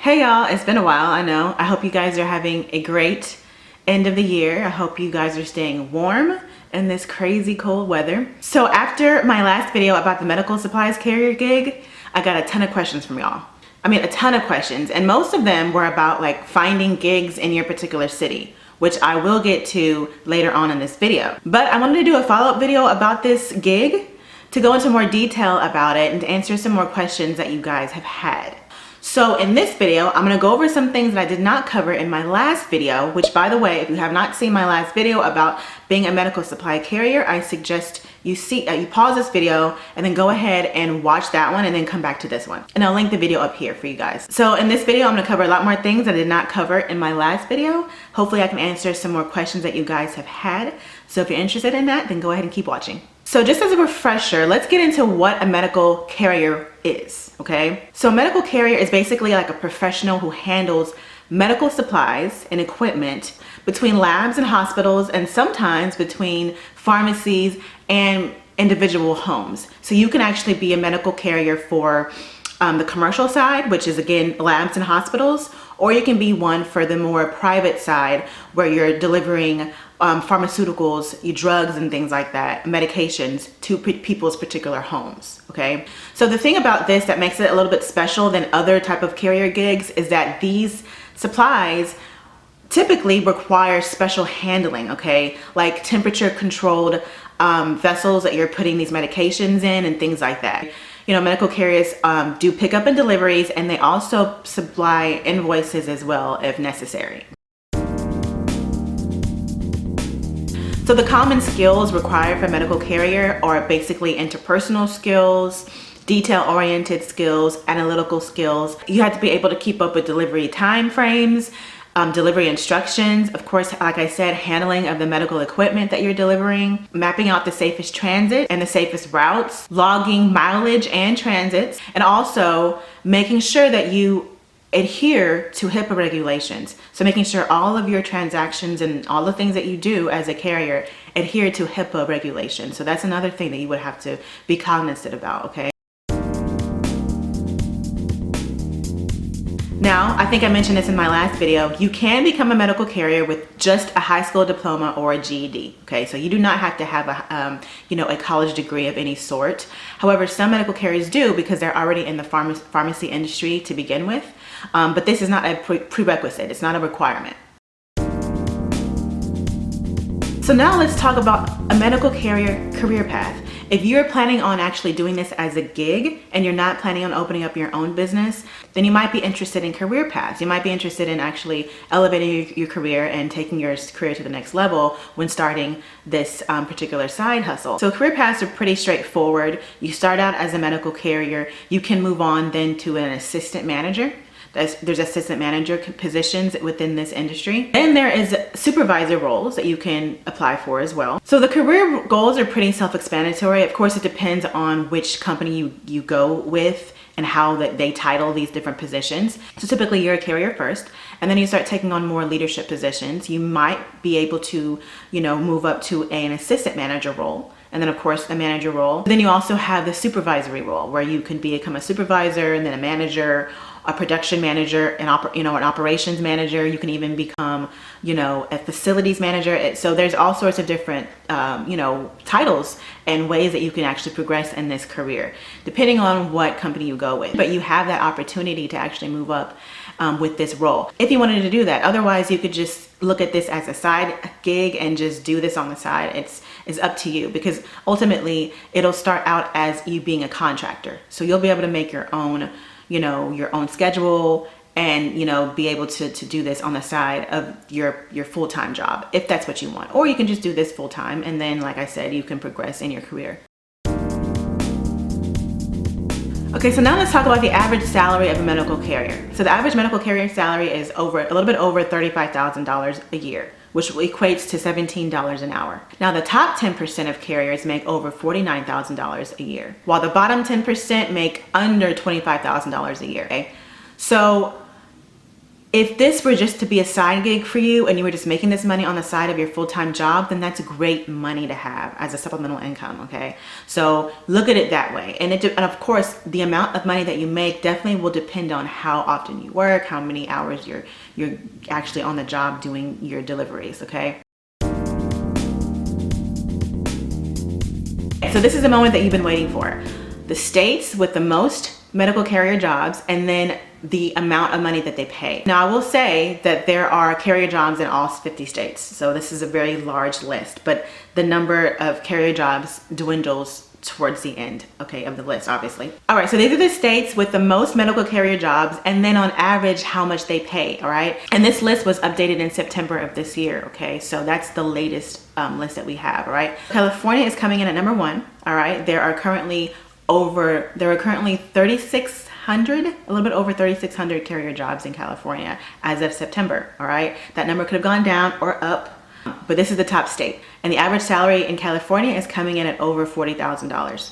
Hey y'all, it's been a while, I know. I hope you guys are having a great end of the year. I hope you guys are staying warm in this crazy cold weather. So after my last video about the medical supplies carrier gig, I got a ton of questions from y'all. I mean, a ton of questions, and most of them were about like finding gigs in your particular city, which I will get to later on in this video. But I wanted to do a follow-up video about this gig to go into more detail about it and to answer some more questions that you guys have had. So in this video, I'm gonna go over some things that I did not cover in my last video, which by the way, if you have not seen my last video about being a medical supply carrier, I suggest you pause this video and then go ahead and watch that one and then come back to this one. And I'll link the video up here for you guys. So in this video, I'm gonna cover a lot more things I did not cover in my last video. Hopefully I can answer some more questions that you guys have had. So if you're interested in that, then go ahead and keep watching. So just as a refresher, let's get into what a medical carrier is, okay? So a medical carrier is basically like a professional who handles medical supplies and equipment between labs and hospitals, and sometimes between pharmacies and individual homes. So you can actually be a medical carrier for the commercial side, which is again labs and hospitals, or you can be one for the more private side where you're delivering pharmaceuticals, drugs and things like that, medications to people's particular homes, okay? So the thing about this that makes it a little bit special than other type of carrier gigs is that these supplies typically require special handling, okay? Like temperature controlled vessels that you're putting these medications in and things like that. You know, medical carriers do pickup and deliveries, and they also supply invoices as well if necessary. So the common skills required for a medical carrier are basically interpersonal skills, detail-oriented skills, analytical skills. You have to be able to keep up with delivery time frames, delivery instructions, of course, like I said, handling of the medical equipment that you're delivering, mapping out the safest transit and the safest routes, logging mileage and transits, and also making sure that you adhere to HIPAA regulations. So making sure all of your transactions and all the things that you do as a carrier adhere to HIPAA regulations. So that's another thing that you would have to be cognizant about, okay? Now, I think I mentioned this in my last video, you can become a medical carrier with just a high school diploma or a GED, okay? So you do not have to have a college degree of any sort. However, some medical carriers do because they're already in the pharmacy industry to begin with. But this is not a prerequisite, it's not a requirement. So now let's talk about a medical carrier career path. If you're planning on actually doing this as a gig and you're not planning on opening up your own business, then you might be interested in career paths. You might be interested in actually elevating your career and taking your career to the next level when starting this particular side hustle. So career paths are pretty straightforward. You start out as a medical carrier. You can move on then to an assistant manager. There's assistant manager positions within this industry. Then there is supervisor roles that you can apply for as well. So the career goals are pretty self-explanatory. Of course, it depends on which company you go with and how that they title these different positions. So typically you're a carrier first, and then you start taking on more leadership positions. You might be able to, move up to an assistant manager role. And then of course the manager role. Then you also have the supervisory role where you can become a supervisor and then a manager, a production manager, an operations manager. You can even become, a facilities manager. So there's all sorts of different, titles and ways that you can actually progress in this career, depending on what company you go with. But you have that opportunity to actually move up with this role if you wanted to do that. Otherwise, you could just look at this as a side gig and just do this on the side. It's up to you, because ultimately it'll start out as you being a contractor. So you'll be able to make your own, your own schedule and, be able to do this on the side of your full-time job, if that's what you want. Or you can just do this full-time, and then, like I said, you can progress in your career. Okay, so now let's talk about the average salary of a medical carrier. So the average medical carrier salary is a little bit over $35,000 a year, which equates to $17 an hour. Now the top 10% of carriers make over $49,000 a year, while the bottom 10% make under $25,000 a year, okay? So If this were just to be a side gig for you and you were just making this money on the side of your full-time job, then that's great money to have as a supplemental income, okay? So look at it that way. And of course, the amount of money that you make definitely will depend on how often you work, how many hours you're actually on the job doing your deliveries, okay? So this is the moment that you've been waiting for. The states with the most medical carrier jobs, and then the amount of money that they pay. Now I will say that there are carrier jobs in all 50 states. So this is a very large list, but the number of carrier jobs dwindles towards the end, okay, of the list, obviously. All right, so these are the states with the most medical carrier jobs, and then on average, how much they pay, all right? And this list was updated in September of this year, okay? So that's the latest list that we have, all right? California is coming in at number 1, all right? There are currently 3,600, a little bit over 3,600 carrier jobs in California as of September, all right? That number could have gone down or up, but this is the top state. And the average salary in California is coming in at over $40,000.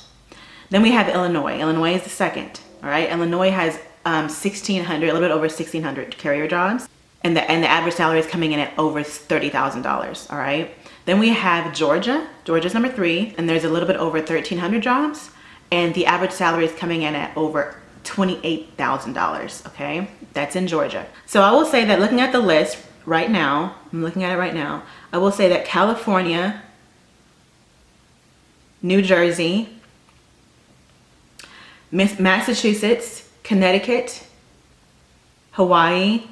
Then we have Illinois. Illinois is the second, all right? Illinois has 1,600, a little bit over 1,600 carrier jobs. And the average salary is coming in at over $30,000, all right? Then we have Georgia. Georgia's number 3, and there's a little bit over 1,300 jobs. And the average salary is coming in at over $28,000, okay? That's in Georgia. So I will say that looking at the list right now, I'm looking at it right now, I will say that California, New Jersey, Massachusetts, Connecticut, Hawaii,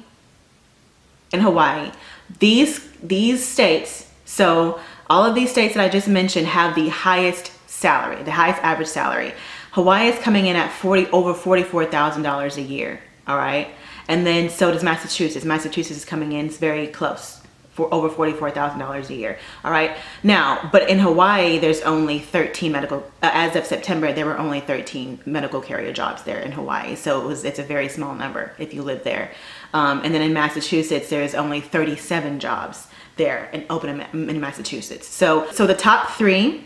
and Hawaii. These states, so all of these states that I just mentioned have the highest salary, the highest average salary. Hawaii is coming in at over $44,000 a year, all right? And then so does Massachusetts. Massachusetts is coming in, it's very close, for over $44,000 a year, all right? Now, but in Hawaii, there's only 13 medical, as of September, there were only 13 medical carrier jobs there in Hawaii. So it's a very small number if you live there. And then in Massachusetts, there's only 37 jobs there and open in Massachusetts. So the top 3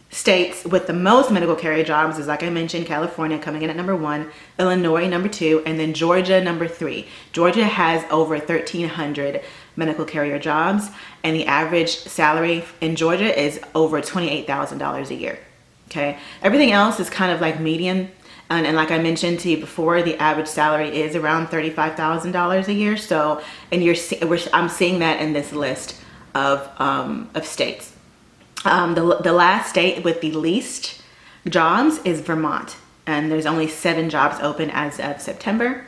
states with the most medical carrier jobs is, like I mentioned, California coming in at number 1, Illinois number 2, and then Georgia number 3. Georgia has over 1,300 medical carrier jobs, and the average salary in Georgia is over $28,000 a year, okay? Everything else is kind of like median, and like I mentioned to you before, the average salary is around $35,000 a year. So, and I'm seeing that in this list of states. The last state with the least jobs is Vermont, and there's only 7 jobs open as of September.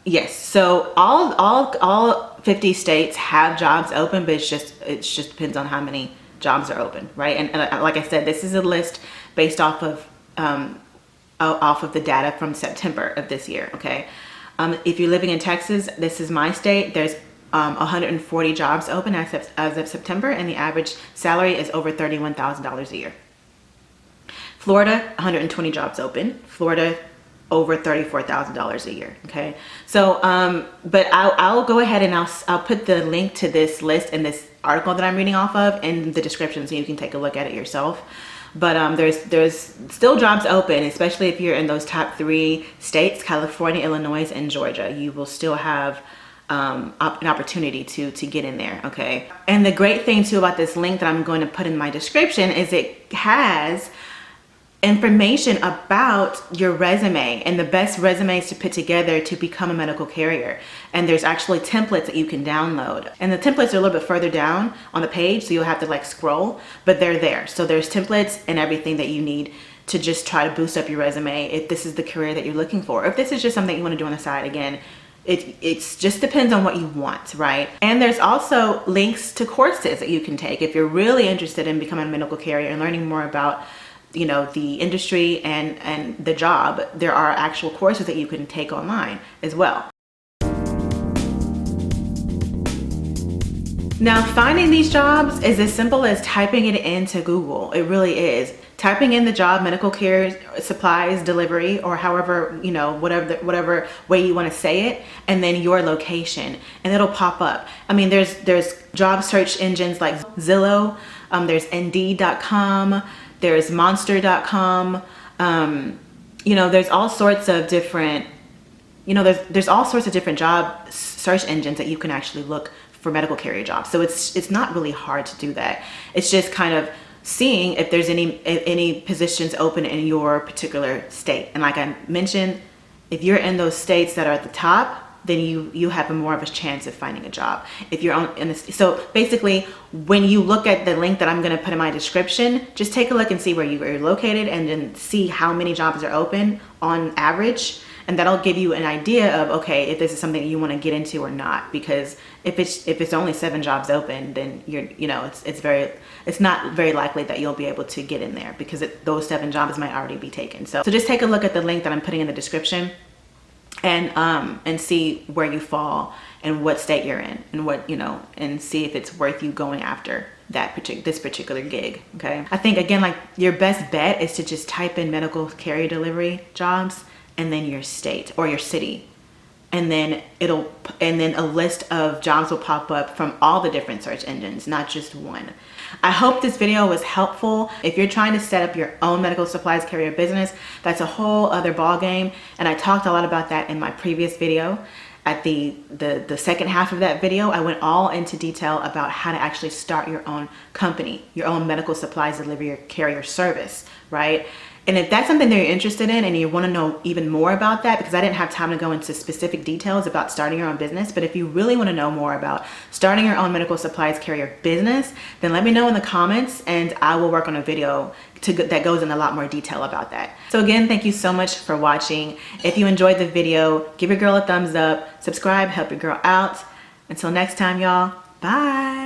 Yes, so all 50 states have jobs open, but it just depends on how many jobs are open, right? And like I said, this is a list based off of the data from September of this year, okay? If you're living in Texas, this is my state. There's 140 jobs open as of September, and the average salary is over $31,000 a year. Florida, 120 jobs open. Florida, over $34,000 a year, okay? So, but I'll go ahead and I'll put the link to this list and this article that I'm reading off of in the description so you can take a look at it yourself. But there's still jobs open, especially if you're in those top 3 states, California, Illinois, and Georgia. You will still have an opportunity to get in there, okay? And the great thing too about this link that I'm going to put in my description is it has information about your resume and the best resumes to put together to become a medical carrier. And there's actually templates that you can download. And the templates are a little bit further down on the page, so you'll have to like scroll, but they're there. So there's templates and everything that you need to just try to boost up your resume if this is the career that you're looking for. If this is just something you want to do on the side, again, it just depends on what you want, right? And there's also links to courses that you can take if you're really interested in becoming a medical carrier and learning more about, you know, the industry and the job. There are actual courses that you can take online as well. Now, finding these jobs is as simple as typing it into Google. It really is. Typing in the job, medical care, supplies, delivery, or however, you know, whatever way you want to say it, and then your location, and it'll pop up. I mean, there's job search engines like Zillow, there's Indeed.com, there's Monster.com, you know, there's all sorts of different you know, there's all sorts of different job search engines that you can actually look for medical carrier jobs. So it's not really hard to do that. It's just kind of seeing if there's any positions open in your particular state. And like I mentioned, if you're in those states that are at the top, then you have more of a chance of finding a job. If you're on in this, so basically, when you look at the link that I'm going to put in my description, just take a look and see where you're located, and then see how many jobs are open on average, and that'll give you an idea of, okay, if this is something you want to get into or not. Because if it's only 7 jobs open, then it's not very likely that you'll be able to get in there, because those 7 jobs might already be taken. So just take a look at the link that I'm putting in the description, and see where you fall and what state you're in, and what, you know, and see if it's worth you going after this particular gig. Okay, I think, again, like, your best bet is to just type in medical carrier delivery jobs and then your state or your city, and then a list of jobs will pop up from all the different search engines, not just one. I hope this video was helpful. If you're trying to set up your own medical supplies carrier business, that's a whole other ball game, and I talked a lot about that in my previous video. At the second half of that video, I went all into detail about how to actually start your own company, your own medical supplies delivery carrier service, right? And if that's something that you're interested in and you want to know even more about that, because I didn't have time to go into specific details about starting your own business, but if you really want to know more about starting your own medical supplies carrier business, then let me know in the comments, and I will work on a video that goes in a lot more detail about that. So again, thank you so much for watching. If you enjoyed the video, give your girl a thumbs up, subscribe, help your girl out. Until next time, y'all, bye.